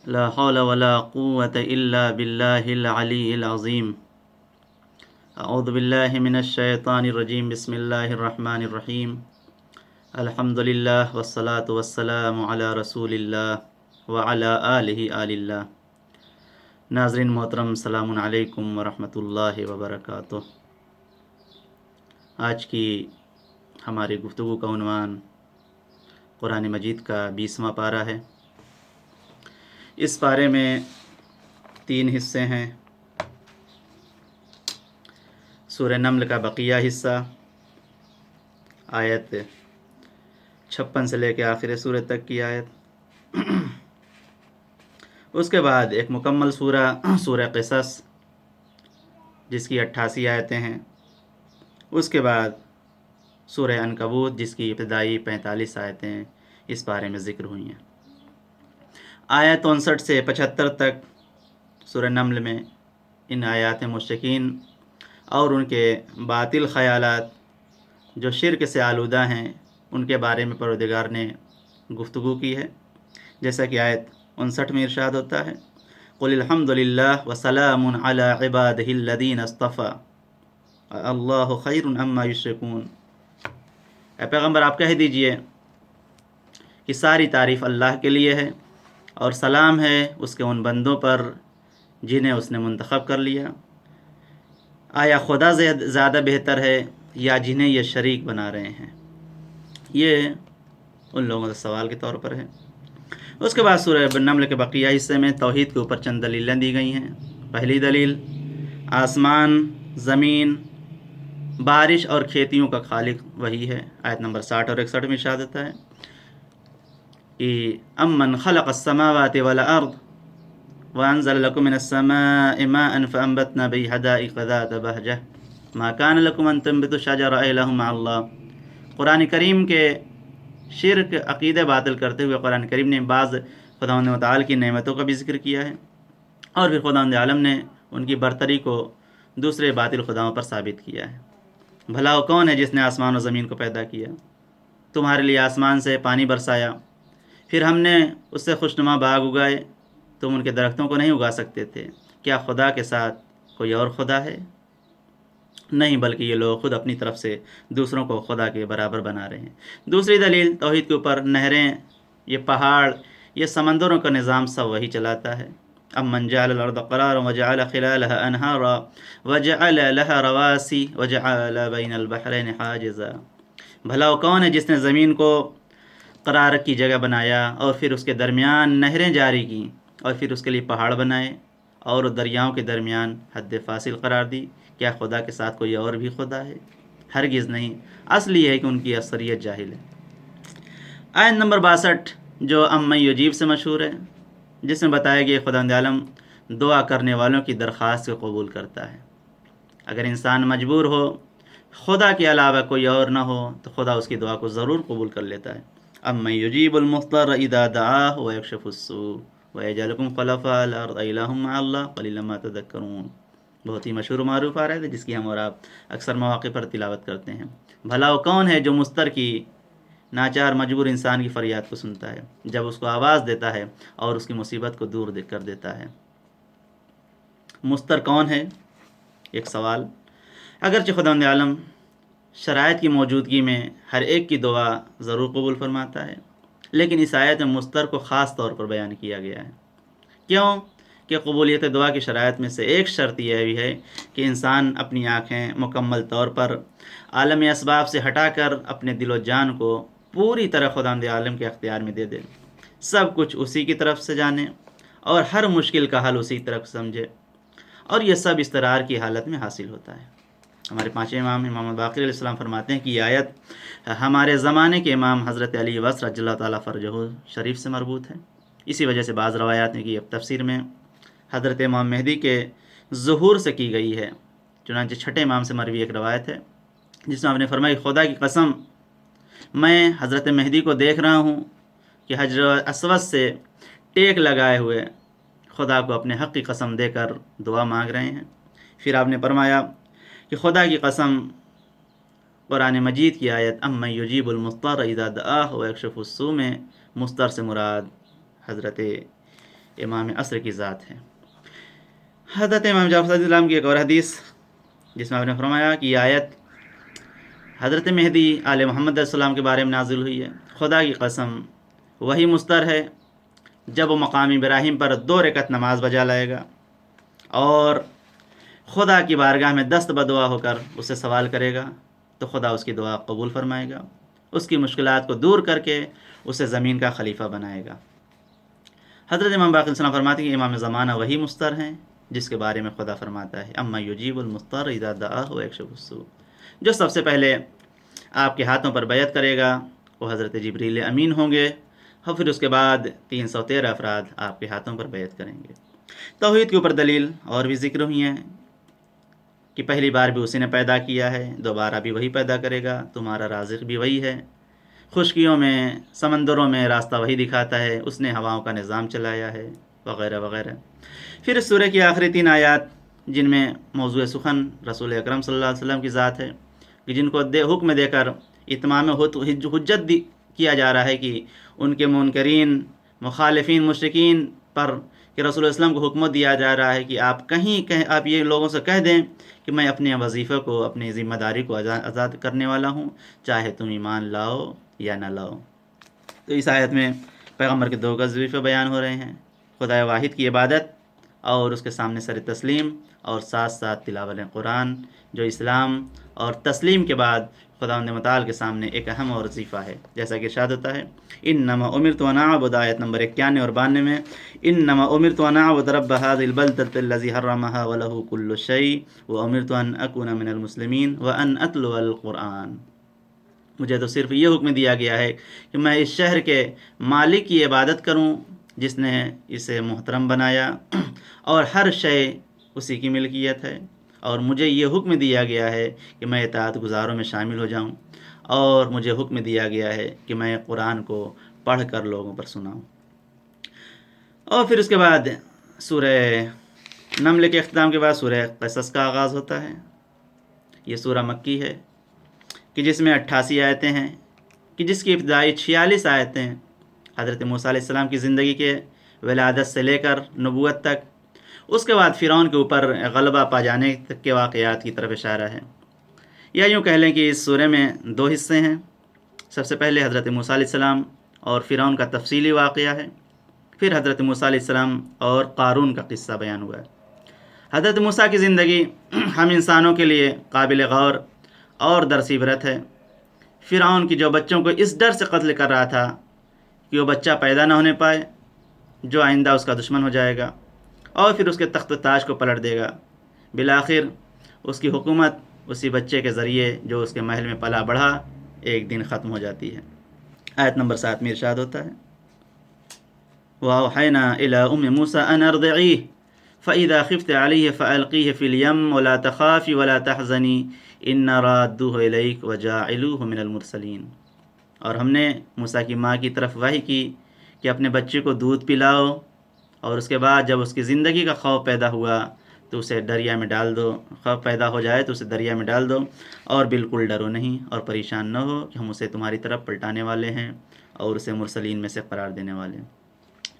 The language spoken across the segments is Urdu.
لا حول ولا قوة إلا بالله العلي العظيم. أعوذ بالله من الشيطان الرجيم. بسم الله الرحمن الرحيم. الحمد لله والصلاة والسلام على رسول الله وعلى آلہ آل اللہ. ناظرین محترم، السلام علیکم ورحمۃ اللہ وبرکاتہ. آج کی ہماری گفتگو کا عنوان قرآن مجید کا 20واں پارہ ہے. اس پارے میں 3 حصے ہیں. سورہ نمل کا بقیہ حصہ آیت 56 سے لے کے آخر سورہ تک کی آیت. اس کے بعد ایک مکمل سورہ قصص جس کی 88 آیتیں ہیں. اس کے بعد سورہ عنکبوت جس کی ابتدائی 45 آیتیں اس بارے میں ذکر ہوئی ہیں. آیت 59 سے 75 تک سورہ نمل میں ان آیات مشرکین اور ان کے باطل خیالات جو شرک سے آلودہ ہیں ان کے بارے میں پروردگار نے گفتگو کی ہے. جیسا کہ آیت 59 میں ارشاد ہوتا ہے: قل الحمد للہ وسلام علی عبادہ الذین اصطفیٰ اللہ خیر عما یشرکون. اے پیغمبر، آپ کہہ دیجئے کہ ساری تعریف اللہ کے لیے ہے اور سلام ہے اس کے ان بندوں پر جنہیں اس نے منتخب کر لیا. آیا خدا زیادہ بہتر ہے یا جنہیں یہ شریک بنا رہے ہیں؟ یہ ان لوگوں سے سوال کے طور پر ہے. اس کے بعد سورہ نمل کے بقیہ حصے میں توحید کے اوپر چند دلیلیں دی گئی ہیں. پہلی دلیل، آسمان، زمین، بارش اور کھیتیوں کا خالق وہی ہے. آیت نمبر 60 اور 61 میں ارشاد ہوتا ہے کہ امن خلق السماوات والارض وانزل لكم من السماء ماء فانبتنا به حدائق ذات بهجة ما كان لكم ان تنبتوا الشجر إله مع الله. قرآن کریم کے شرک عقیدہ باطل کرتے ہوئے قرآن کریم نے بعض خداوند متعال کی نعمتوں کا بھی ذکر کیا ہے اور پھر خداوند عالم نے ان کی برتری کو دوسرے باطل خداؤں پر ثابت کیا ہے. بھلا وہ کون ہے جس نے آسمان و زمین کو پیدا کیا؟ تمہارے لیے آسمان سے پانی برسایا، پھر ہم نے اس سے خوشنما باغ اگائے. تم ان کے درختوں کو نہیں اگا سکتے تھے. کیا خدا کے ساتھ کوئی اور خدا ہے؟ نہیں، بلکہ یہ لوگ خود اپنی طرف سے دوسروں کو خدا کے برابر بنا رہے ہیں. دوسری دلیل توحید کے اوپر، نہریں، یہ پہاڑ، یہ سمندروں کا نظام سب وہی چلاتا ہے. امن جعل الارض قرارا وجعل خلالها انہارا وجعل لها رواسي وجعل بین البحرین حاجزا. بھلا وہ کون ہے جس نے زمین کو قرار کی جگہ بنایا اور پھر اس کے درمیان نہریں جاری کی اور پھر اس کے لیے پہاڑ بنائے اور دریاؤں کے درمیان حد فاصل قرار دی. کیا خدا کے ساتھ کوئی اور بھی خدا ہے؟ ہرگز نہیں. اصل یہ ہے کہ ان کی اکثریت جاہل ہے. آیت نمبر 62 جو ام یجیب سے مشہور ہے، جس میں بتایا کہ خداوند عالم دعا کرنے والوں کی درخواست کو قبول کرتا ہے. اگر انسان مجبور ہو، خدا کے علاوہ کوئی اور نہ ہو، تو خدا اس کی دعا کو ضرور قبول کر لیتا ہے. امن یجیب المضطر اذا دعاہ ویکشف السوء ویجعلکم خلفاء الارض الہ مع اللہ قلیلا ما تذکرون. بہت ہی مشہور و معروف آ رہے تھے جس کی ہم اور آپ اکثر مواقع پر تلاوت کرتے ہیں. بھلا وہ کون ہے جو مضطر کی، ناچار مجبور انسان کی فریاد کو سنتا ہے جب اس کو آواز دیتا ہے اور اس کی مصیبت کو دور کر دیتا ہے؟ مضطر کون ہے؟ ایک سوال. اگرچہ خداوند عالم شرائط کی موجودگی میں ہر ایک کی دعا ضرور قبول فرماتا ہے، لیکن اس آیت میں مضطر کو خاص طور پر بیان کیا گیا ہے. کیوں کہ قبولیت دعا کی شرائط میں سے ایک شرط یہ بھی ہے کہ انسان اپنی آنکھیں مکمل طور پر عالم اسباب سے ہٹا کر اپنے دل و جان کو پوری طرح خداوند عالم کے اختیار میں دے دے، سب کچھ اسی کی طرف سے جانے اور ہر مشکل کا حل اسی طرف سمجھے، اور یہ سب استقرار کی حالت میں حاصل ہوتا ہے. ہمارے 5 امام باقر علیہ السلام فرماتے ہیں کہ یہ آیت ہمارے زمانے کے امام حضرت علی وص رضی اللہ تعالیٰ فرجہ شریف سے مربوط ہے. اسی وجہ سے بعض روایات میں کی تفسیر میں حضرت امام مہدی کے ظہور سے کی گئی ہے. چنانچہ 6 امام سے مروی ایک روایت ہے جس میں آپ نے فرمایا: خدا کی قسم، میں حضرت مہدی کو دیکھ رہا ہوں کہ حجر اسود سے ٹیک لگائے ہوئے خدا کو اپنے حق کی قسم دے کر دعا مانگ رہے ہیں. پھر آپ نے فرمایا کہ خدا کی قسم، قرآن مجید کی آیت امن یجیب المضطر اذا دعاہ ویکشف السوء میں مضطر سے مراد حضرت امام عصر کی ذات ہے۔ حضرت امام جعفر علیہ السلام کی ایک اور حدیث جس میں آپ نے فرمایا کہ یہ آیت حضرت مہدی آل محمد علیہ السلام کے بارے میں نازل ہوئی ہے، خدا کی قسم وہی مستر ہے جب وہ مقام ابراہیم پر 2 رکعت نماز بجا لائے گا اور خدا کی بارگاہ میں دست بدعا ہو کر اس سے سوال کرے گا تو خدا اس کی دعا قبول فرمائے گا، اس کی مشکلات کو دور کر کے اسے زمین کا خلیفہ بنائے گا۔ حضرت امام باقر السلام فرماتے ہیں کہ امام زمانہ وہی مستر ہیں جس کے بارے میں خدا فرماتا ہے اما یجیب المضطر اذا دعاہ ویکشف السوء، جو سب سے پہلے آپ کے ہاتھوں پر بیعت کرے گا وہ حضرت جبریل امین ہوں گے، اور پھر اس کے بعد 313 افراد آپ کے ہاتھوں پر بیعت کریں گے۔ توحید کے اوپر دلیل اور بھی ذکر ہوئی ہیں کہ پہلی بار بھی اسی نے پیدا کیا ہے، دوبارہ بھی وہی پیدا کرے گا، تمہارا رازق بھی وہی ہے، خشکیوں میں سمندروں میں راستہ وہی دکھاتا ہے، اس نے ہواؤں کا نظام چلایا ہے، وغیرہ وغیرہ۔ پھر اس سورہ کی آخری 3 آیات جن میں موضوع سخن رسول اکرم صلی اللہ علیہ وسلم کی ذات ہے کہ جن کو حکم دے کر اتمام حجت کیا جا رہا ہے کہ ان کے منکرین مخالفین مشرکین پر کہ رسول اللہ علیہ وسلم کو حکم دیا جا رہا ہے کہ آپ یہ لوگوں سے کہہ دیں کہ میں اپنے وظیفے کو اپنی ذمہ داری کو آزاد کرنے والا ہوں، چاہے تم ایمان لاؤ یا نہ لاؤ۔ تو اس آیت میں پیغمبر کے 2 وظیفے بیان ہو رہے ہیں، خدا واحد کی عبادت اور اس کے سامنے سر تسلیم، اور ساتھ ساتھ تلاوت قرآن جو اسلام اور تسلیم کے بعد خداوند متعال کے سامنے ایک اہم اور وظیفہ ہے، جیسا کہ ارشاد ہوتا ہے انما امرت ان اعبد، آیت نمبر 91 اور 92 میں انما امرت ان اعبد رب هذه البلدة الذي حرمها وله كل شيء وامرت ان اكون من المسلمين وان اتلو القرآن، مجھے تو صرف یہ حکم دیا گیا ہے کہ میں اس شہر کے مالک کی عبادت کروں جس نے اسے محترم بنایا اور ہر شے اسی کی ملکیت ہے، اور مجھے یہ حکم دیا گیا ہے کہ میں اطاعت گزاروں میں شامل ہو جاؤں، اور مجھے حکم دیا گیا ہے کہ میں قرآن کو پڑھ کر لوگوں پر سناؤں۔ اور پھر اس کے بعد سورہ نمل کے اختتام کے بعد سورہ قصص کا آغاز ہوتا ہے۔ یہ سورہ مکی ہے کہ جس میں 88 آیتیں ہیں، کہ جس کی ابتدائی 46 آیتیں حضرت موسیٰ علیہ السلام کی زندگی کے ولادت سے لے کر نبوت تک، اس کے بعد فرعون کے اوپر غلبہ پا جانے تک کے واقعات کی طرف اشارہ ہے۔ یا یوں کہہ لیں کہ اس سورہ میں 2 حصے ہیں، سب سے پہلے حضرت موسیٰ علیہ السلام اور فرعون کا تفصیلی واقعہ ہے، پھر حضرت موسیٰ علیہ السلام اور قارون کا قصہ بیان ہوا ہے۔ حضرت موسیٰ کی زندگی ہم انسانوں کے لیے قابل غور اور درس عبرت ہے۔ فرعون کی جو بچوں کو اس ڈر سے قتل کر رہا تھا کہ وہ بچہ پیدا نہ ہونے پائے جو آئندہ اس کا دشمن ہو جائے گا اور پھر اس کے تخت و تاج کو پلٹ دے گا، بالآخر اس کی حکومت اسی بچے کے ذریعے جو اس کے محل میں پلا بڑھا ایک دن ختم ہو جاتی ہے۔ آیت نمبر 7 میں ارشاد ہوتا ہے وَأَوْحَيْنَا إِلَىٰ أُمِّ مُوسَىٰ أَنْ أَرْضِعِيهِ فَإِذَا خِفْتِ عَلَيْهِ فَأَلْقِيهِ فِي الْيَمِّ وَلَا تَخَافِي وَلَا تَحْزَنِي إِنَّا رَادُّوهُ إِلَيْكِ وَجَاعِلُوهُ مِنَ الْمُرْسَلِينَ، اور ہم نے موسیٰ کی ماں کی طرف وحی کی کہ اپنے بچے کو دودھ پلاؤ، اور اس کے بعد جب اس کی زندگی کا خوف پیدا ہوا تو اسے دریا میں ڈال دو، خوف پیدا ہو جائے تو اسے دریا میں ڈال دو، اور بالکل ڈرو نہیں اور پریشان نہ ہو کہ ہم اسے تمہاری طرف پلٹانے والے ہیں اور اسے مرسلین میں سے قرار دینے والے ہیں۔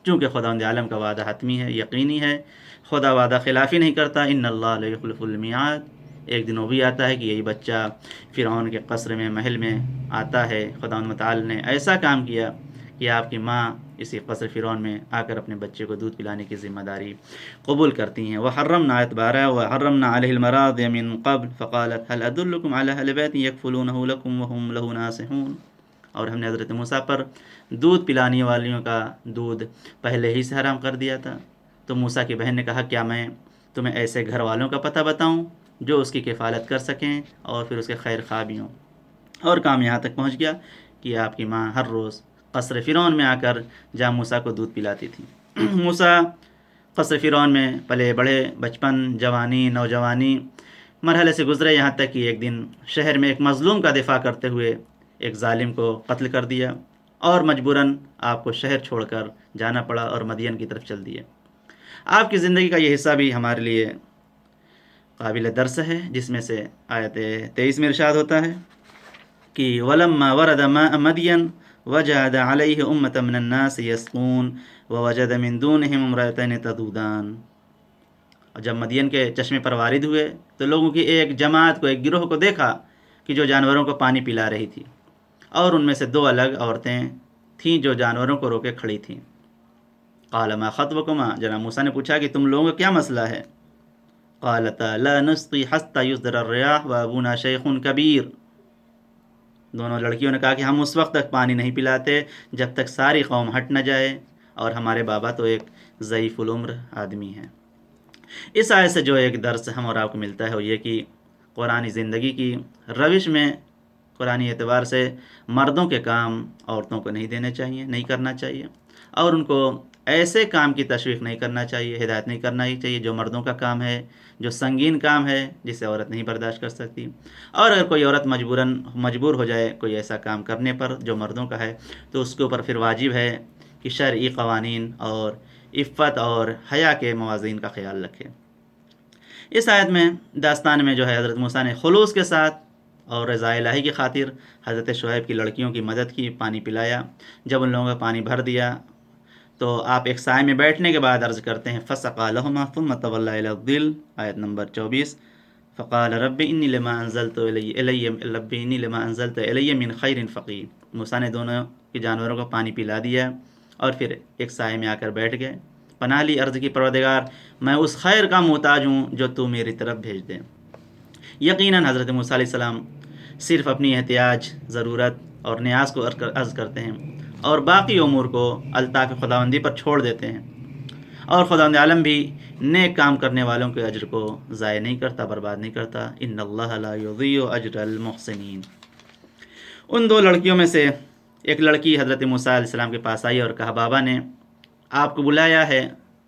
چونکہ خداوند عالم کا وعدہ حتمی ہے، یقینی ہے، خدا وعدہ خلافی نہیں کرتا، ان اللہ لا یخلف المیعاد، ایک دن وہ بھی آتا ہے کہ یہی بچہ فرعون کے قصر میں محل میں آتا ہے۔ خداوند متعال نے ایسا کام کیا کہ آپ کی ماں اسی قصر فرعون میں آ کر اپنے بچے کو دودھ پلانے کی ذمہ داری قبول کرتی ہیں۔ وحرمنا آیت 12 وحرمنا علیہ المراضع من قبل فقالت هل ادلکم علی اہل بیت یکفلونہ لکم وہم لہ ناصحون، اور ہم نے حضرت موسیٰ پر دودھ پلانے والیوں کا دودھ پہلے ہی سے حرام کر دیا تھا۔ تو موسیٰ کی بہن نے کہا کیا میں تمہیں ایسے گھر والوں کا پتہ بتاؤں جو اس کی کفالت کر سکیں اور پھر اس کے خیر خواہ بھی ہوں۔ اور کام یہاں تک پہنچ گیا کہ آپ کی ماں ہر روز قصر فرعون میں آ کر جہاں موسیٰ کو دودھ پلاتی تھی۔ موسیٰ قصر فرعون میں پلے بڑھے، بچپن، جوانی، نوجوانی مرحلے سے گزرے، یہاں تک کہ ایک دن شہر میں ایک مظلوم کا دفاع کرتے ہوئے ایک ظالم کو قتل کر دیا اور مجبوراً آپ کو شہر چھوڑ کر جانا پڑا اور مدین کی طرف چل دیے۔ آپ کی زندگی کا یہ حصہ بھی ہمارے لیے قابل درس ہے، جس میں سے آیت 23 میں ارشاد ہوتا ہے کہ وَلَمَّا وَرَدَ مَاءَ مَدْيَنَ وجد علیہ امۃ من الناس یسقون ووجد من دونہم امرأتین تذودان۔ اور جب مدین کے چشمے پر وارد ہوئے تو لوگوں کی ایک جماعت کو، ایک گروہ کو دیکھا کہ جو جانوروں کو پانی پلا رہی تھی، اور ان میں سے دو الگ عورتیں تھیں جو جانوروں کو روکے کھڑی تھیں۔ قال ما خطبکما، جناب موسیٰ نے پوچھا کہ تم لوگوں کا کیا مسئلہ ہے؟ قالتا لا نسقی حتی یصدر الریاح وابونا شیخ کبیر۔ دونوں لڑکیوں نے کہا کہ ہم اس وقت تک پانی نہیں پلاتے جب تک ساری قوم ہٹ نہ جائے، اور ہمارے بابا تو ایک ضعیف العمر آدمی ہیں۔ اس آیت سے جو ایک درس ہم اور آپ کو ملتا ہے وہ یہ کہ قرآنی زندگی کی روش میں قرآنی اعتبار سے مردوں کے کام عورتوں کو نہیں دینے چاہیے، نہیں کرنا چاہیے، اور ان کو ایسے کام کی تشویق نہیں کرنا چاہیے، ہدایت نہیں کرنا ہی چاہیے جو مردوں کا کام ہے، جو سنگین کام ہے جسے عورت نہیں برداشت کر سکتی۔ اور اگر کوئی عورت مجبور ہو جائے کوئی ایسا کام کرنے پر جو مردوں کا ہے، تو اس کے اوپر پھر واجب ہے کہ شرعی قوانین اور عفت اور حیا کے موازین کا خیال رکھے۔ اس آیت میں داستان میں جو ہے حضرت موسیٰ نے خلوص کے ساتھ اور رضا الہی کی خاطر حضرت شعیب کی لڑکیوں کی مدد کی، پانی پلایا۔ جب ان لوگوں کا پانی بھر دیا تو آپ ایک سائے میں بیٹھنے کے بعد عرض کرتے ہیں فَسَقَىٰ لَهُمَا ثُمَّ تَوَلَّىٰ إِلَى الظِّلِّ، آیت نمبر 24۔ فقال رب انی لما انزلت الی من خیر فقیر۔ موسیٰ نے دونوں کے جانوروں کو پانی پلا دیا اور پھر ایک سائے میں آ کر بیٹھ گئے، پناہ لی عرض کی پروردگار میں اس خیر کا محتاج ہوں جو تو میری طرف بھیج دے۔ یقیناً حضرت موسیٰ علیہ السلام صرف اپنی احتیاج، ضرورت اور نیاز کو عرض کرتے ہیں اور باقی امور کو الطاف خداوندی پر چھوڑ دیتے ہیں، اور خداوند عالم بھی نیک کام کرنے والوں کے اجر کو ضائع نہیں کرتا، برباد نہیں کرتا۔ ان اللہ لا یضیع اجر المحسنین۔ ان دو لڑکیوں میں سے ایک لڑکی حضرت موسیٰ علیہ السلام کے پاس آئی اور کہا بابا نے آپ کو بلایا ہے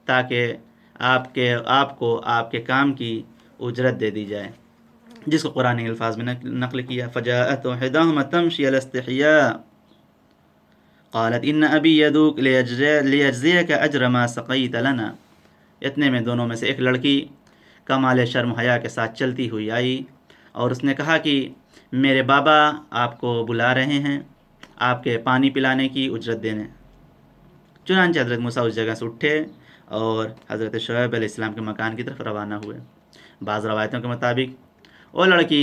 تاکہ آپ کو آپ کے کام کی اجرت دے دی جائے، جس کو قرآن الفاظ میں نقل کیا فجاءت احداهما تمشي على استحياء قالت ان ابی یدعوک لیجزیک اجر ما سقیت لنا۔ اتنے میں دونوں میں سے ایک لڑکی کمال شرم حیا کے ساتھ چلتی ہوئی آئی اور اس نے کہا کہ میرے بابا آپ کو بلا رہے ہیں آپ کے پانی پلانے کی اجرت دینے۔ چنانچہ حضرت موسیٰ اس جگہ سے اٹھے اور حضرت شعیب علیہ السلام کے مکان کی طرف روانہ ہوئے۔ بعض روایتوں کے مطابق وہ لڑکی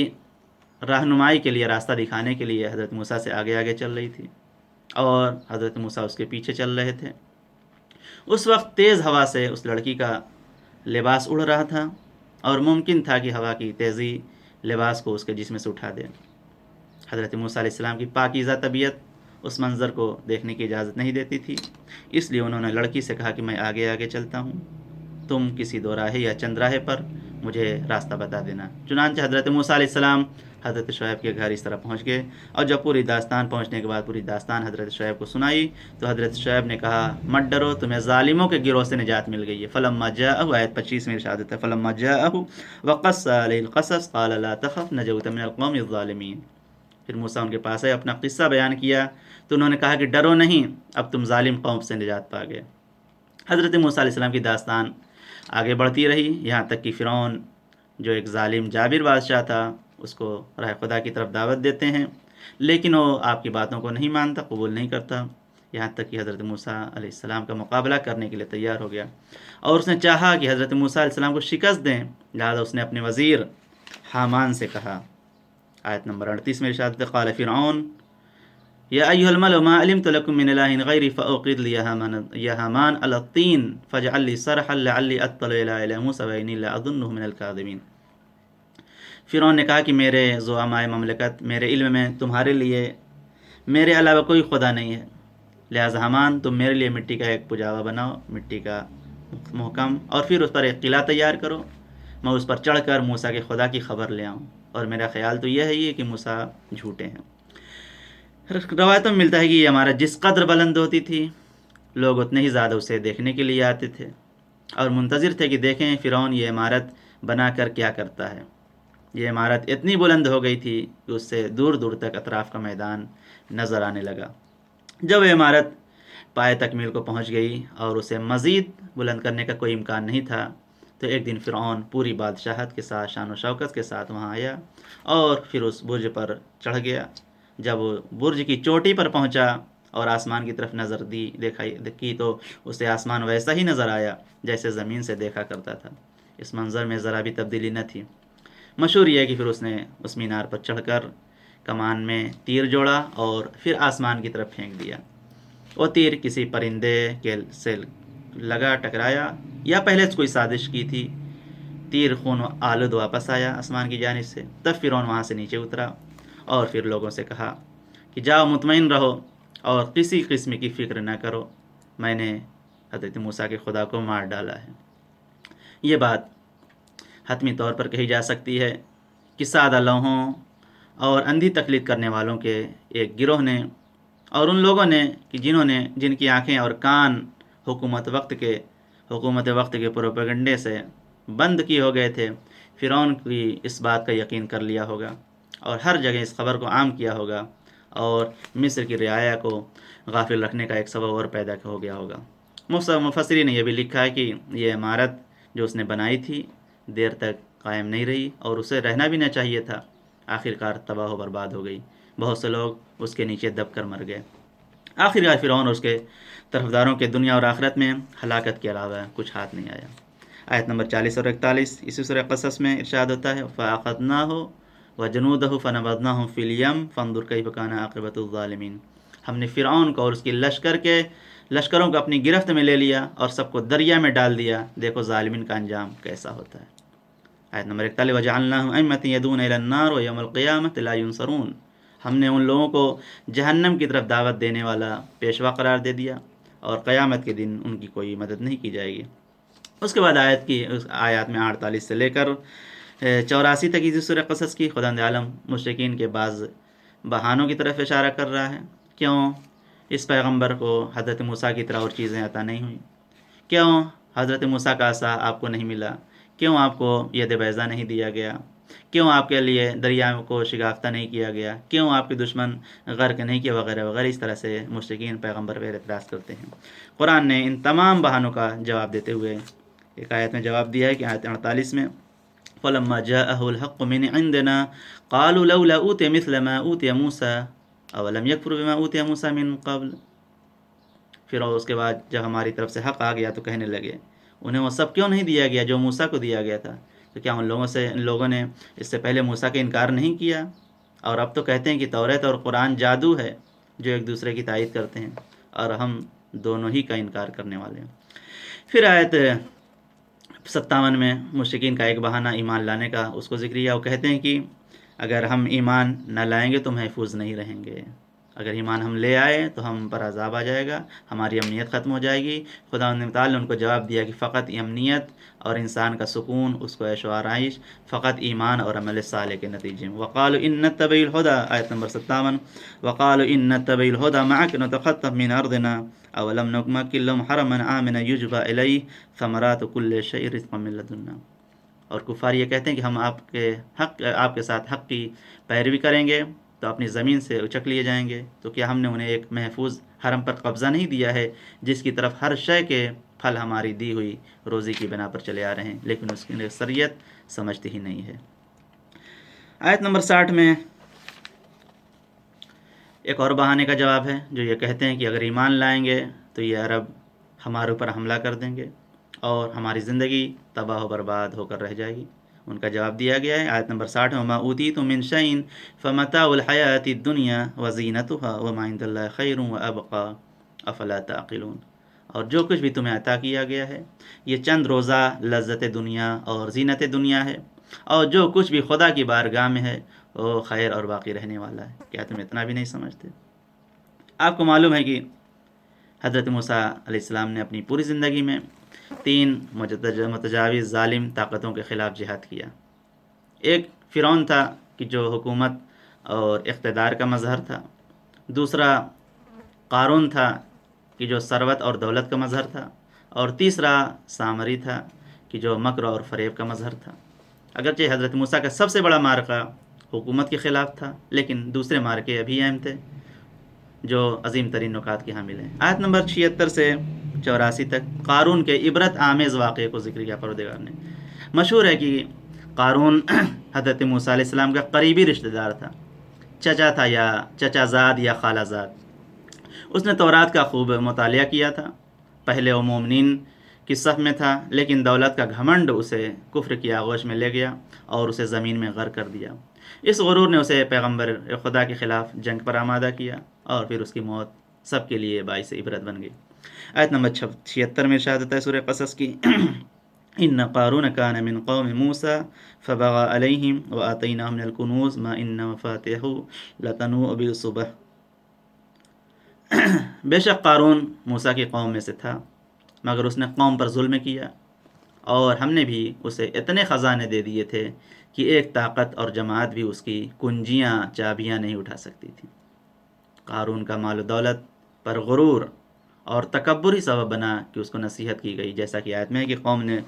رہنمائی کے لیے، راستہ دکھانے کے لیے حضرت موسیٰ سے آگے آگے چل رہی تھی اور حضرت موسیٰ اس کے پیچھے چل رہے تھے۔ اس وقت تیز ہوا سے اس لڑکی کا لباس اڑ رہا تھا اور ممکن تھا کہ ہوا کی تیزی لباس کو اس کے جسم سے اٹھا دے۔ حضرت موسیٰ علیہ السلام کی پاکیزہ طبیعت اس منظر کو دیکھنے کی اجازت نہیں دیتی تھی، اس لیے انہوں نے لڑکی سے کہا کہ میں آگے آگے چلتا ہوں، تم کسی دوراہے یا چند راہے پر مجھے راستہ بتا دینا۔ چنانچہ حضرت موسیٰ علیہ السلام حضرت شعیب کے گھر اس طرح پہنچ گئے، اور جب پوری داستان پہنچنے کے بعد پوری داستان حضرت شعیب کو سنائی تو حضرت شعیب نے کہا مت ڈرو، تمہیں ظالموں کے گروہ سے نجات مل گئی ہے۔ فلما جاءہ، آیت 25 میں ارشاد ہے فلما جاءہ وقص علیہ القصص قال لا تخف نجوت من القوم الظالمین۔ پھر موسیٰ ان کے پاس آئے، اپنا قصہ بیان کیا تو انہوں نے کہا کہ ڈرو نہیں، اب تم ظالم قوم سے نجات پا گئے۔ حضرت موسیٰ علیہ السلام کی داستان آگے بڑھتی رہی یہاں تک کہ فرعون جو ایک ظالم جابر بادشاہ تھا اس کو راہ خدا کی طرف دعوت دیتے ہیں، لیکن وہ آپ کی باتوں کو نہیں مانتا، قبول نہیں کرتا، یہاں تک کہ حضرت موسیٰ علیہ السلام کا مقابلہ کرنے کے لیے تیار ہو گیا اور اس نے چاہا کہ حضرت موسیٰ علیہ السلام کو شکست دیں، لہٰذا اس نے اپنے وزیر حامان سے کہا۔ آیت نمبر 38 میں ارشاد ہے قال فرعون یا ایھا الملأ ما علمت لکم من الہ غیری فاوقد لی یا حامان علی الطین فاجعل لی صرحا لعلی اطلع الی موسیٰ وانی لاظنہ من الکاذبین۔ فرعون نے کہا کہ میرے زعماء مملکت، میرے علم میں تمہارے لیے میرے علاوہ کوئی خدا نہیں ہے، لہٰذا حامان تم میرے لیے مٹی کا ایک پجاوا بناؤ، مٹی کا محکم، اور پھر اس پر ایک قلعہ تیار کرو، میں اس پر چڑھ کر موسیٰ کے خدا کی خبر لے آؤں، اور میرا خیال تو یہ ہے ہی کہ موسیٰ جھوٹے ہیں۔ روایتوں میں ملتا ہے کہ یہ عمارت جس قدر بلند ہوتی تھی لوگ اتنے ہی زیادہ اسے دیکھنے کے لیے آتے تھے اور منتظر تھے کہ دیکھیں فرعون یہ عمارت بنا کر کیا کرتا ہے۔ یہ عمارت اتنی بلند ہو گئی تھی کہ اس سے دور دور تک اطراف کا میدان نظر آنے لگا۔ جب یہ عمارت پائے تکمیل کو پہنچ گئی اور اسے مزید بلند کرنے کا کوئی امکان نہیں تھا تو ایک دن فرعون پوری بادشاہت کے ساتھ، شان و شوکت کے ساتھ وہاں آیا اور پھر اس برج پر چڑھ گیا۔ جب وہ برج کی چوٹی پر پہنچا اور آسمان کی طرف نظر کی تو اسے آسمان ویسا ہی نظر آیا جیسے زمین سے دیکھا کرتا تھا، اس منظر میں ذرا بھی تبدیلی نہ تھی۔ مشہور یہ ہے کہ پھر اس نے اس مینار پر چڑھ کر کمان میں تیر جوڑا اور پھر آسمان کی طرف پھینک دیا۔ وہ تیر کسی پرندے سے لگا، ٹکرایا، یا پہلے سے کوئی سازش کی تھی۔ تیر خون آلود واپس آیا آسمان کی جانب سے۔ تب فرعون وہاں سے نیچے اترا اور پھر لوگوں سے کہا کہ جاؤ، مطمئن رہو اور کسی قسم کی فکر نہ کرو، میں نے حضرت موسیٰ کے خدا کو مار ڈالا ہے۔ یہ بات حتمی طور پر کہی جا سکتی ہے کہ سادہ لوحوں اور اندھی تقلید کرنے والوں کے ایک گروہ نے اور ان لوگوں نے کہ جن کی آنکھیں اور کان حکومت وقت کے پروپیگنڈے سے بند کی ہو گئے تھے، فرعون کی اس بات کا یقین کر لیا ہوگا اور ہر جگہ اس خبر کو عام کیا ہوگا، اور مصر کی رعایا کو غافل رکھنے کا ایک سبب اور پیدا ہو گیا ہوگا۔ مفسرین نے یہ بھی لکھا ہے کہ یہ عمارت جو اس نے بنائی تھی دیر تک قائم نہیں رہی اور اسے رہنا بھی نہ چاہیے تھا، آخر کار تباہ و برباد ہو گئی، بہت سے لوگ اس کے نیچے دب کر مر گئے۔ آخر کار فرعون اور اس کے طرفداروں کے دنیا اور آخرت میں ہلاکت کے علاوہ کچھ ہاتھ نہیں آیا۔ آیت نمبر 40 اور 41 اسی سورہ قصص میں ارشاد ہوتا ہے فَأَخَذْنَاهُ وَجُنُودَهُ فَنَبَذْنَاهُمْ فِي الْيَمِّ فَانظُرْ كَيْفَ كَانَ عَاقِبَةُ الظَّالِمِينَ۔ ہم نے فرعون کو اور اس کی لشکروں کو اپنی گرفت میں لے لیا اور سب کو دریا میں ڈال دیا، دیکھو ظالمین کا انجام کیسا ہوتا ہے۔ آیت نمبر 41 وَجَعَلْنَاهُمْ أَئِمَّةً يَدْعُونَ إِلَى النَّارِ وَيَوْمَ الْقِيَامَةِ لَا يُنصَرُونَ۔ ہم نے ان لوگوں کو جہنم کی طرف دعوت دینے والا پیشوا قرار دے دیا اور قیامت کے دن ان کی کوئی مدد نہیں کی جائے گی۔ اس کے بعد آیات میں 48 سے لے کر 84 تک اسی سورہ قصص کی خداوند عالم مشرکین کے بعض بہانوں کی طرف اشارہ کر رہا ہے۔ کیوں اس پیغمبر کو حضرت موسیٰ کی طرح اور چیزیں عطا نہیں ہوئیں؟ کیوں حضرت موسیٰ کا عصا آپ کو نہیں ملا؟ کیوں آپ کو ید بیضا نہیں دیا گیا؟ کیوں آپ کے لیے دریا کو شگافتہ نہیں کیا گیا؟ کیوں آپ کے دشمن غرق نہیں کیا؟ وغیرہ وغیرہ، اس طرح سے مشرکین پیغمبر پر اعتراض کرتے ہیں۔ قرآن نے ان تمام بہانوں کا جواب دیتے ہوئے ایک آیت میں جواب دیا ہے کہ آیت 48 میں فَلَمَّا جَاءَهُ الْحَقُّ مِنْ عِنْدِنَا قَالُوا لَوْلَا أُوتِيَ مِثْلَ مَا أُوتِيَ مُوسَىٰ أَوَلَمْ يَكْفُرْ بِمَا أُوتِيَ مُوسَىٰ مِنْ قَبْلُ۔ پھر اس کے بعد جب ہماری طرف سے حق آ گیا تو کہنے لگے انہیں وہ سب کیوں نہیں دیا گیا جو موسیٰ کو دیا گیا تھا؟ تو کیا ان لوگوں نے اس سے پہلے موسیٰ کا انکار نہیں کیا؟ اور اب تو کہتے ہیں کہ توریت اور قرآن جادو ہے جو ایک دوسرے کی تائید کرتے ہیں، اور ہم دونوں ہی کا انکار کرنے والے ہیں۔ پھر آیت 57 میں مشرکین کا ایک بہانہ ایمان لانے کا اس کو ذکر کیا۔ وہ کہتے ہیں کہ اگر ہم ایمان نہ لائیں گے تو محفوظ نہیں رہیں گے، اگر ایمان ہم لے آئے تو ہم پر عذاب آ جائے گا، ہماری امنیت ختم ہو جائے گی۔ خداوند تعالیٰ نے ان کو جواب دیا کہ فقط امنیت اور انسان کا سکون، اس کو عیش و آرائش فقط ایمان اور عمل صالح کے نتیجے میں۔ وقالوا ان نتبع الہدی، آیت نمبر 57 وقالوا ان نتبع الہدی معک نتخطف من ارضنا اولم نمکن لهم حرما آمنا یجبی الیہ ثمرات کل شیء رزقا من لدنا۔ اور کفار یہ کہتے ہیں کہ ہم آپ کے ساتھ حق کی پیروی کریں گے تو اپنی زمین سے اچک لیے جائیں گے، تو کیا ہم نے انہیں ایک محفوظ حرم پر قبضہ نہیں دیا ہے جس کی طرف ہر شے کے پھل ہماری دی ہوئی روزی کی بنا پر چلے آ رہے ہیں، لیکن اس کی اکثریت سمجھتی ہی نہیں ہے۔ آیت نمبر 60 میں ایک اور بہانے کا جواب ہے جو یہ کہتے ہیں کہ اگر ایمان لائیں گے تو یہ عرب ہمارے اوپر حملہ کر دیں گے اور ہماری زندگی تباہ و برباد ہو کر رہ جائے گی۔ ان کا جواب دیا گیا ہے آیت نمبر 60 وما اوتیتم من شیء فمتاع الحیاۃ الدنیا وزینتها وما عند اللہ خیر وابقی افلا تعقلون۔ اور جو کچھ بھی تمہیں عطا کیا گیا ہے یہ چند روزہ لذت دنیا اور زینت دنیا ہے، اور جو کچھ بھی خدا کی بارگاہ میں ہے وہ خیر اور باقی رہنے والا ہے۔ کیا تم اتنا بھی نہیں سمجھتے؟ آپ کو معلوم ہے کہ حضرت موسیٰ علیہ السلام نے اپنی پوری زندگی میں 3 متجاوز ظالم طاقتوں کے خلاف جہاد کیا۔ ایک فرعون تھا کہ جو حکومت اور اقتدار کا مظہر تھا، دوسرا قارون تھا کہ جو ثروت اور دولت کا مظہر تھا، اور تیسرا سامری تھا کہ جو مکر اور فریب کا مظہر تھا۔ اگرچہ حضرت موسیٰ کا سب سے بڑا معرکہ حکومت کے خلاف تھا، لیکن دوسرے معرکے ابھی اہم تھے جو عظیم ترین نکات کے حامل ہیں۔ آیت نمبر 76 سے 84 تک قارون کے عبرت آمیز واقعے کو ذکر کیا پروردگار نے۔ مشہور ہے کہ قارون حضرت موسیٰ علیہ السلام کا قریبی رشتہ دار تھا، چچا تھا یا چچا زاد یا خالہ زاد۔ اس نے تورات کا خوب مطالعہ کیا تھا، پہلے وہ مومنین کی صف میں تھا، لیکن دولت کا گھمنڈ اسے کفر کی آغوش میں لے گیا اور اسے زمین میں غرق کر دیا۔ اس غرور نے اسے پیغمبر خدا کے خلاف جنگ پر آمادہ کیا اور پھر اس کی موت سب کے لیے باعث عبرت بن گئی۔ آیت نمبر 76 میں ارشاد ہوتا ہے سورہ قصص کی ان قارون کان من قوم موسیٰ فبغى علیہم وآتیناہ من الکنوز ما ان مفاتحہ لتنوء بالصبح۔ بے شک قارون موسیٰ کی قوم میں سے تھا، مگر اس نے قوم پر ظلم کیا، اور ہم نے بھی اسے اتنے خزانے دے دیے تھے کہ ایک طاقت اور جماعت بھی اس کی کنجیاں چابیاں نہیں اٹھا سکتی تھی۔ قارون کا مال و دولت پر غرور اور تکبر ہی سبب بنا کہ اس کو نصیحت کی گئی، جیسا کہ آیت میں ہے کہ قوم نے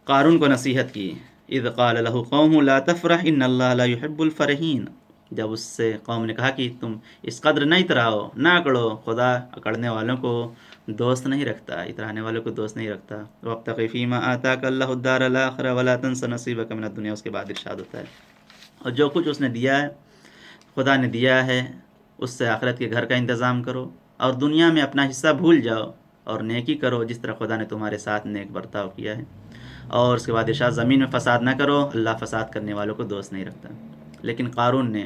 قارون کو نصیحت کی، اذ قال له قوم لا تفرح ان اللہ لا يحب الفرحین، جب اس سے قوم نے کہا کہ تم اس قدر نہ اتراؤ، نہ اکڑو، خدا اکڑنے والوں کو دوست نہیں رکھتا، اترانے والوں کو دوست نہیں رکھتا۔ وابتغ فیما آتاک اللہ الدار الآخرہ ولا تنس نصیبک من الدنیا، اس کے بعد ارشاد ہوتا ہے اور جو کچھ اس نے دیا ہے، خدا نے دیا ہے، اس سے آخرت کے گھر کا انتظام کرو اور دنیا میں اپنا حصہ بھول جاؤ اور نیکی کرو جس طرح خدا نے تمہارے ساتھ نیک برتاؤ کیا ہے۔ اور اس کے بعد ارشاد زمین میں فساد نہ کرو، اللہ فساد کرنے والوں کو دوست نہیں رکھتا۔ لیکن قارون نے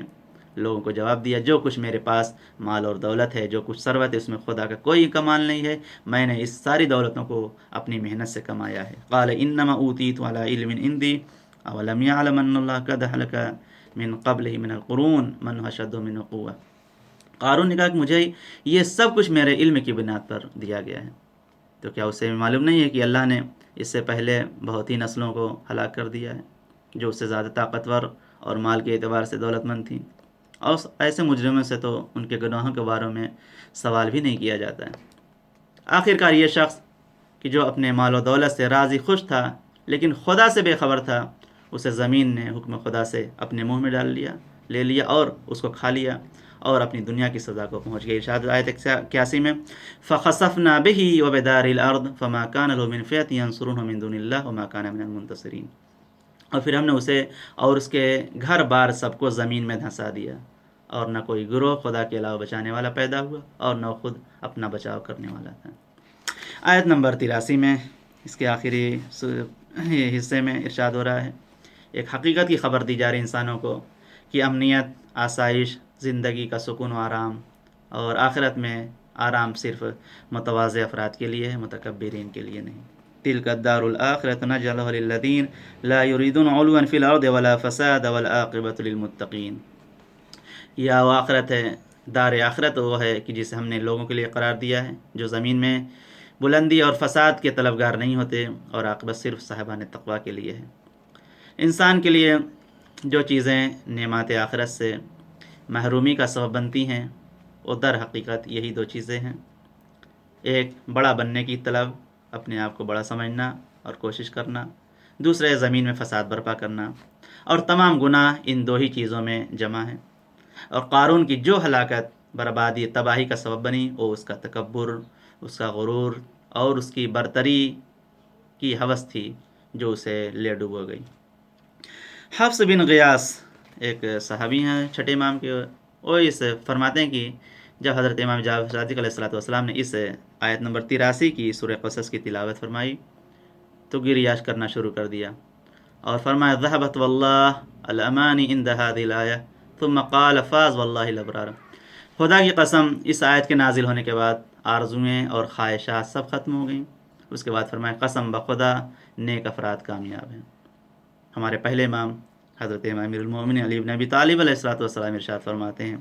لوگوں کو جواب دیا، جو کچھ میرے پاس مال اور دولت ہے، جو کچھ ثروت ہے، اس میں خدا کا کوئی کمال نہیں ہے، میں نے اس ساری دولتوں کو اپنی محنت سے کمایا ہے۔ قال انما اوتیت علی علم عندی اولم یعلم ان اللہ قد اہلک من قبلہ من القرون من اشد منہ قوۃ۔ قارون نے کہا کہ مجھے یہ سب کچھ میرے علم کی بنیاد پر دیا گیا ہے، تو کیا اسے معلوم نہیں ہے کہ اللہ نے اس سے پہلے بہت ہی نسلوں کو ہلاک کر دیا ہے جو اس سے زیادہ طاقتور اور مال کے اعتبار سے دولت مند تھیں، اور ایسے مجرموں سے تو ان کے گناہوں کے بارے میں سوال بھی نہیں کیا جاتا ہے۔ آخرکار یہ شخص کہ جو اپنے مال و دولت سے راضی خوش تھا لیکن خدا سے بے خبر تھا، اسے زمین نے حکم خدا سے اپنے منہ میں لے لیا اور اس کو کھا لیا اور اپنی دنیا کی سزا کو پہنچ گئی۔ ارشاد آیت 81 میں فخسفنا به وبدار الارض فما كان له من فئة ينصرونه من دون الله وما كان من المنتصرین، اور پھر ہم نے اسے اور اس کے گھر بار سب کو زمین میں دھنسا دیا، اور نہ کوئی گروہ خدا کے علاوہ بچانے والا پیدا ہوا اور نہ خود اپنا بچاؤ کرنے والا تھا۔ آیت نمبر 83 میں اس کے آخری حصے میں ارشاد ہو رہا ہے، ایک حقیقت کی خبر دی جا رہی انسانوں کو کہ امنیت، آسائش، زندگی کا سکون و آرام اور آخرت میں آرام صرف متواضع افراد کے لیے ہے، متکبرین کے لیے نہیں۔ تلک الدار الآخرۃ نجعلها للذین لا یریدون علوا فی الارض ولا فسادا والعاقبۃ للمتقین۔ یا وہ آخرت ہے، دار آخرت وہ ہے کہ جسے ہم نے لوگوں کے لیے قرار دیا ہے جو زمین میں بلندی اور فساد کے طلبگار نہیں ہوتے، اور عاقبت صرف صاحبان تقویٰ کے لیے ہے۔ انسان کے لیے جو چیزیں نعمات آخرت سے محرومی کا سبب بنتی ہیں وہ در حقیقت یہی دو چیزیں ہیں، ایک بڑا بننے کی طلب، اپنے آپ کو بڑا سمجھنا اور کوشش کرنا، دوسرے زمین میں فساد برپا کرنا، اور تمام گناہ ان دو ہی چیزوں میں جمع ہیں۔ اور قارون کی جو ہلاکت، بربادی، تباہی کا سبب بنی وہ اس کا تکبر، اس کا غرور اور اس کی برتری کی ہوس تھی جو اسے لے ڈوبو گئی۔ حفص بن غیاث ایک صحابی ہیں چھٹے امام کے، وہ اس فرماتے ہیں کہ جب حضرت امام جعفر صادق علیہ السلام نے اس آیت نمبر 83 کی سورہ قصص کی تلاوت فرمائی تو گریاش کرنا شروع کر دیا اور فرمایا ذهبت واللہ الامانی عند هذه الآیہ ثم قال فاز واللہ الابرار۔ خدا کی قسم اس آیت کے نازل ہونے کے بعد آرزویں اور خواہشات سب ختم ہو گئیں۔ اس کے بعد فرمایا قسم بخدا نیک افراد کامیاب ہیں۔ ہمارے پہلے امام حضرت امام امیر المومنین علی بن ابی طالب علیہ السلام ارشاد فرماتے ہیں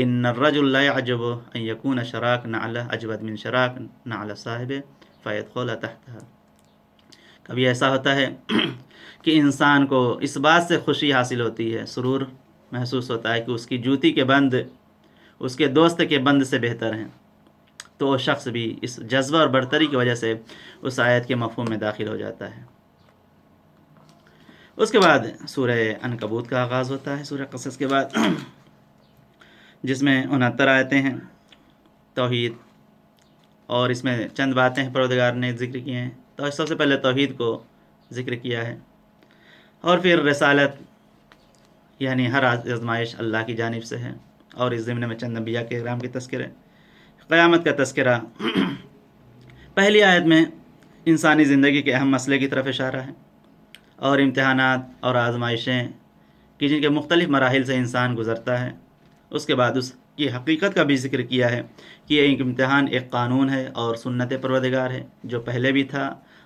ان الرجل لا يعجب ان يكون شراك نعلہ اجود من شراك نعل صاحبہ فيدخل تحتها۔ کبھی ایسا ہوتا ہے کہ انسان کو اس بات سے خوشی حاصل ہوتی ہے، سرور محسوس ہوتا ہے کہ اس کی جوتی کے بند اس کے دوست کے بند سے بہتر ہیں، تو وہ شخص بھی اس جذبہ اور برتری کی وجہ سے اس آیت کے مفہوم میں داخل ہو جاتا ہے۔ اس کے بعد سورہ عنکبوت کا آغاز ہوتا ہے سورہ قصص کے بعد، جس میں 69 آیتیں ہیں توحید، اور اس میں چند باتیں پروردگار نے ذکر کی ہیں۔ تو سب سے پہلے توحید کو ذکر کیا ہے، اور پھر رسالت یعنی ہر آزمائش اللہ کی جانب سے ہے، اور اس ضمن میں چند انبیاء کے کرام کی تذکرہ، قیامت کا تذکرہ۔ پہلی آیت میں انسانی زندگی کے اہم مسئلے کی طرف اشارہ ہے اور امتحانات اور آزمائشیں کہ جن کے مختلف مراحل سے انسان گزرتا ہے۔ اس کے بعد اس کی حقیقت کا بھی ذکر کیا ہے کہ یہ ایک امتحان ایک قانون ہے اور سنت پروردگار ہے جو پہلے بھی تھا،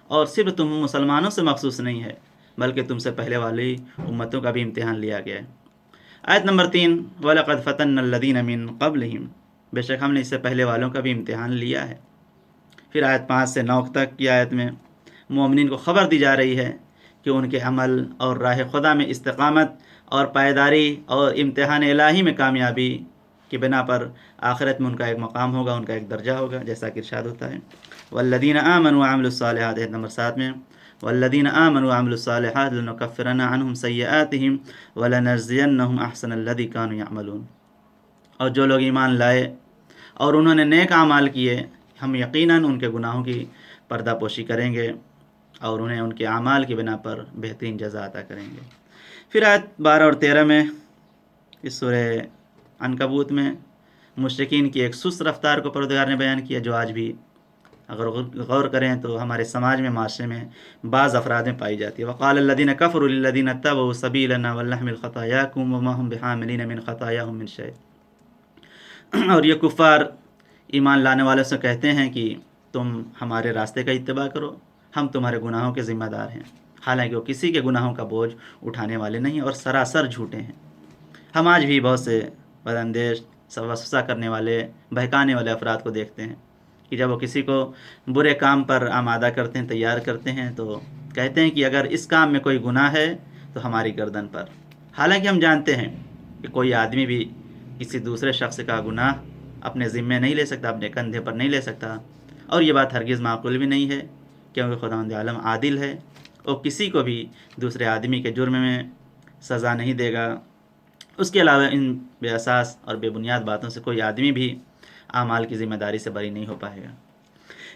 اور صرف تم مسلمانوں سے مخصوص نہیں ہے بلکہ تم سے پہلے والی امتوں کا بھی امتحان لیا گیا ہے۔ آیت نمبر 3، وَلَقَدْ فَتَنَّا الَّذِينَ مِن قَبْلِهِمْ، بے شک ہم نے اس سے پہلے والوں کا بھی امتحان لیا ہے۔ پھر آیت 5 سے 9 تک کی آیت میں مومنین کو خبر دی جا رہی ہے کہ ان کے عمل اور راہ خدا میں استقامت اور پائیداری اور امتحان الہی میں کامیابی کی بنا پر آخرت میں ان کا ایک مقام ہوگا، ان کا ایک درجہ ہوگا، جیسا کہ ارشاد ہوتا ہے والذین آمنوا وعملوا الصالحات، آیت نمبر 7 میں والذین آمنوا وعملوا الصالحات لنکفرن عنہم سیئاتہم ولنجزینہم احسن الذی کانوا یعملون، اور جو لوگ ایمان لائے اور انہوں نے نیک اعمال کیے ہم یقیناً ان کے گناہوں کی پردہ پوشی کریں گے اور انہیں ان کے اعمال کی بنا پر بہترین جزا عطا کریں گے۔ پھر آیت 12 اور 13 میں اس سورہ عنکبوت میں مشرکین کی ایک سست رفتار کو پروردگار نے بیان کیا، جو آج بھی اگر غور کریں تو ہمارے سماج میں، معاشرے میں بعض افراد میں پائی جاتی ہے۔ وقال الذین کفروا للذین اتبعوا سبیلنا ولنحمل خطایاکم وما هم بحاملین من خطایاہم من شیء، اور یہ کفار ایمان لانے والوں سے کہتے ہیں کہ تم ہمارے راستے کا اتباع کرو، ہم تمہارے گناہوں کے ذمہ دار ہیں، حالانکہ وہ کسی کے گناہوں کا بوجھ اٹھانے والے نہیں اور سراسر جھوٹے ہیں۔ ہم آج بھی بہت سے بداندیش، وسوسہ کرنے والے، بہکانے والے افراد کو دیکھتے ہیں کہ جب وہ کسی کو برے کام پر آمادہ کرتے ہیں، تیار کرتے ہیں، تو کہتے ہیں کہ اگر اس کام میں کوئی گناہ ہے تو ہماری گردن پر، حالانکہ ہم جانتے ہیں کہ کوئی آدمی بھی کسی دوسرے شخص کا گناہ اپنے ذمے نہیں لے سکتا، اپنے کندھے پر نہیں لے سکتا، اور یہ بات ہرگز معقول بھی نہیں ہے کیونکہ خداوند عالم عادل ہے، وہ کسی کو بھی دوسرے آدمی کے جرم میں سزا نہیں دے گا۔ اس کے علاوہ ان بے اساس اور بے بنیاد باتوں سے کوئی آدمی بھی اعمال کی ذمہ داری سے بری نہیں ہو پائے گا۔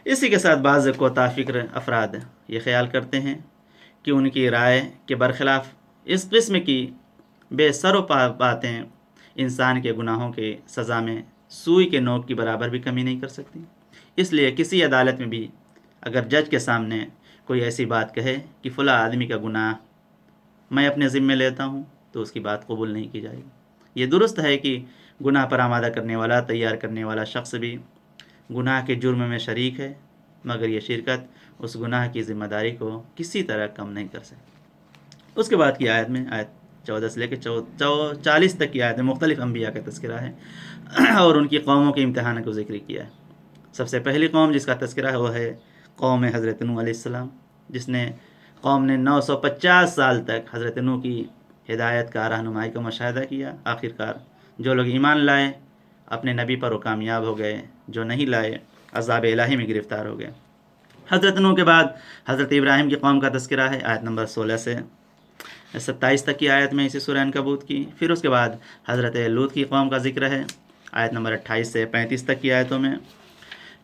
اسی کے ساتھ بعض کوتا فکر افراد یہ خیال کرتے ہیں کہ ان کی رائے کے برخلاف اس قسم کی بے سر و پا باتیں انسان کے گناہوں کی سزا میں سوئی کے نوک کی برابر بھی کمی نہیں کر سکتی۔ اس لیے کسی عدالت میں بھی اگر جج کے سامنے کوئی ایسی بات کہے کہ فلاں آدمی کا گناہ میں اپنے ذمے لیتا ہوں، تو اس کی بات قبول نہیں کی جائے گی۔ یہ درست ہے کہ گناہ پر آمادہ کرنے والا، تیار کرنے والا شخص بھی گناہ کے جرم میں شریک ہے، مگر یہ شرکت اس گناہ کی ذمہ داری کو کسی طرح کم نہیں کر سکتی۔ اس کے بعد کی آیت میں، آیت 14 سے لے کے 40 تک کی آیت میں مختلف انبیاء کا تذکرہ ہے اور ان کی قوموں کے امتحان کو ذکر کیا ہے۔ سب سے پہلی قوم جس کا تذکرہ ہے وہ ہے قوم حضرت نوح علیہ السلام، جس نے قوم نے 950 سال تک حضرت نوح کی ہدایت کا، رہنمائی کا مشاہدہ کیا۔ آخرکار جو لوگ ایمان لائے اپنے نبی پر وہ کامیاب ہو گئے، جو نہیں لائے عذاب الہی میں گرفتار ہو گئے۔ حضرت نوح کے بعد حضرت ابراہیم کی قوم کا تذکرہ ہے، آیت نمبر 16 سے 27 تک کی آیت میں اسی سورہ عنکبوت کی۔ پھر اس کے بعد حضرت لوط کی قوم کا ذکر ہے، آیت نمبر 28 سے 35 تک کی آیتوں میں۔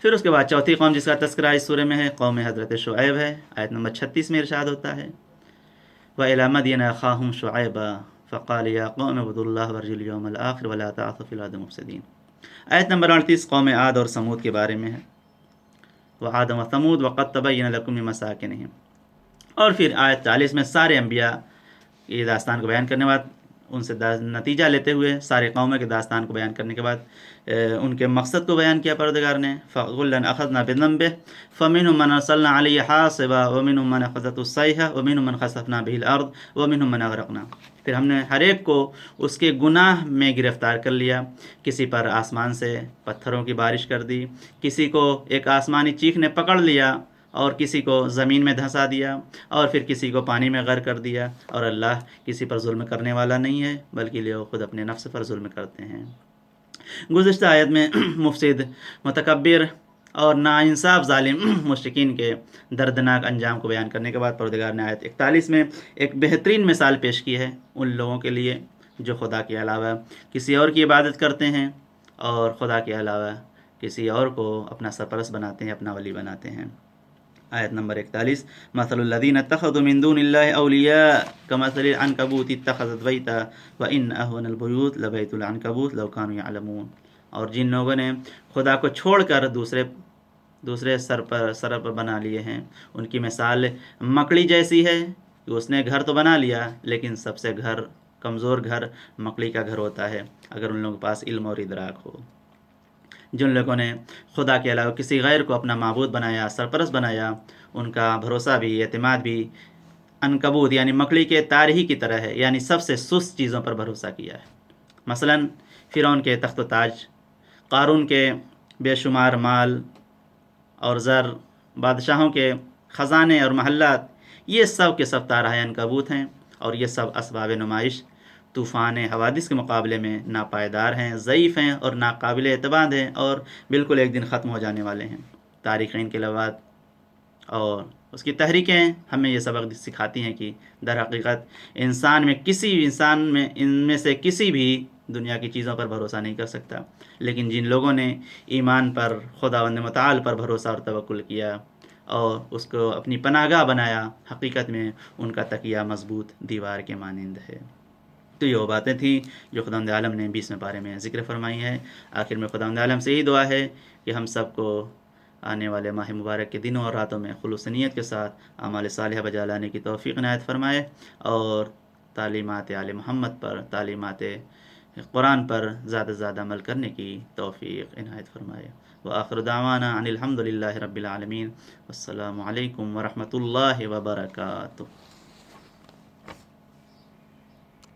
پھر اس کے بعد چوتھی قوم جس کا تذکرہ اس سورہ میں ہے، قوم حضرت شعیب ہے، آیت نمبر 36 میں ارشاد ہوتا ہے وَإِلَىٰ مَدْيَنَ أَخَاهُمْ شُعَيْبًا فَقَالَ يَا قَوْمِ اعْبُدُوا اللَّهَ وَارْجُوا الْيَوْمَ الْآخِرَ وَلَا تَعْثَوْا فِي الْأَرْضِ مُفْسِدِينَ۔ آیت نمبر 38 قوم عاد اور ثمود کے بارے میں ہے، وَعَادًا وَثَمُودَ وَقَدْ تَبَيَّنَ لَكُم مِّن مَّسَاكِنِهِمْ۔ اور پھر آیت 40 میں سارے انبیاء یہ داستان کو بیان کرنے کے بعد، ان سے نتیجہ لیتے ہوئے سارے قوموں کے داستان کو بیان کرنے کے بعد ان کے مقصد کو بیان کیا پروردگار نے، فَكُلًّا أَخَذْنَا بِذَنبِهِ فَمِنْهُم مَّنْ أَرْسَلْنَا عَلَيْهِ حَاصِبًا وَمِنْهُم مَّنْ أَخَذَتْهُ الصَّيْحَةُ وَمِنْهُم مَّنْ خَسَفْنَا بِهِ الْأَرْضَ وَمِنْهُم مَّنْ أَغْرَقْنَا۔ پھر ہم نے ہر ایک کو اس کے گناہ میں گرفتار کر لیا، کسی پر آسمان سے پتھروں کی بارش کر دی، کسی کو ایک آسمانی چیخ نے پکڑ لیا اور کسی کو زمین میں دھنسا دیا، اور پھر کسی کو پانی میں غرق کر دیا، اور اللہ کسی پر ظلم کرنے والا نہیں ہے بلکہ لوگ خود اپنے نفس پر ظلم کرتے ہیں۔ گزشتہ آیت میں مفسد، متکبر اور ناانصاف ظالم مشرکین کے دردناک انجام کو بیان کرنے کے بعد پروردگار نے آیت 41 میں ایک بہترین مثال پیش کی ہے ان لوگوں کے لیے جو خدا کے علاوہ کسی اور کی عبادت کرتے ہیں اور خدا کے علاوہ کسی اور کو اپنا سرپرست بناتے ہیں، اپنا ولی بناتے ہیں۔ آیت نمبر 41 مثل الذین اتخذوا من دون اللہ اولیاء کمثل العنکبوت اتخذت بیتا وان اهون البیوت لبیت العنکبوت لو کانوا یعلمون۔ اور جن لوگوں نے خدا کو چھوڑ کر دوسرے سر پر بنا لیے ہیں، ان کی مثال مکڑی جیسی ہے کہ اس نے گھر تو بنا لیا، لیکن سب سے کمزور گھر مکڑی کا گھر ہوتا ہے اگر ان لوگوں کے پاس علم اور ادراک ہو۔ جن لوگوں نے خدا کے علاوہ کسی غیر کو اپنا معبود بنایا، سرپرست بنایا، ان کا بھروسہ بھی، اعتماد بھی عنکبوت یعنی مکڑی کے تار ہی کی طرح ہے، یعنی سب سے سست چیزوں پر بھروسہ کیا ہے۔ مثلا فرعون کے تخت و تاج، قارون کے بے شمار مال اور زر، بادشاہوں کے خزانے اور محلات، یہ سب کے سب تارہ عنکبوت ہیں، اور یہ سب اسباب نمائش طوفان حوادث کے مقابلے میں ناپائیدار ہیں، ضعیف ہیں اور ناقابل اعتماد ہیں، اور بالکل ایک دن ختم ہو جانے والے ہیں۔ تاریخ انقلابات اور اس کی تحریکیں ہمیں یہ سبق سکھاتی ہیں کہ در حقیقت انسان میں ان میں سے کسی بھی دنیا کی چیزوں پر بھروسہ نہیں کر سکتا، لیکن جن لوگوں نے ایمان پر، خداوند متعال پر بھروسہ اور توکل کیا اور اس کو اپنی پناہ گاہ بنایا، حقیقت میں ان کا تکیہ مضبوط دیوار کے مانند ہے۔ تو یہ وہ باتیں تھیں جو خداوند عالم نے 20ویں پارے میں ذکر فرمائی ہیں۔ آخر میں خداوند عالم سے یہی دعا ہے کہ ہم سب کو آنے والے ماہ مبارک کے دنوں اور راتوں میں خلوص نیت کے ساتھ اعمال صالحہ بجا لانے کی توفیق عنایت فرمائے، اور تعلیمات آل محمد پر، تعلیمات قرآن پر زیادہ سے زیادہ عمل کرنے کی توفیق عنایت فرمائے۔ وآخر دعوانا ان الحمد للہ رب العالمین، والسلام علیکم ورحمۃ اللہ وبرکاتہ۔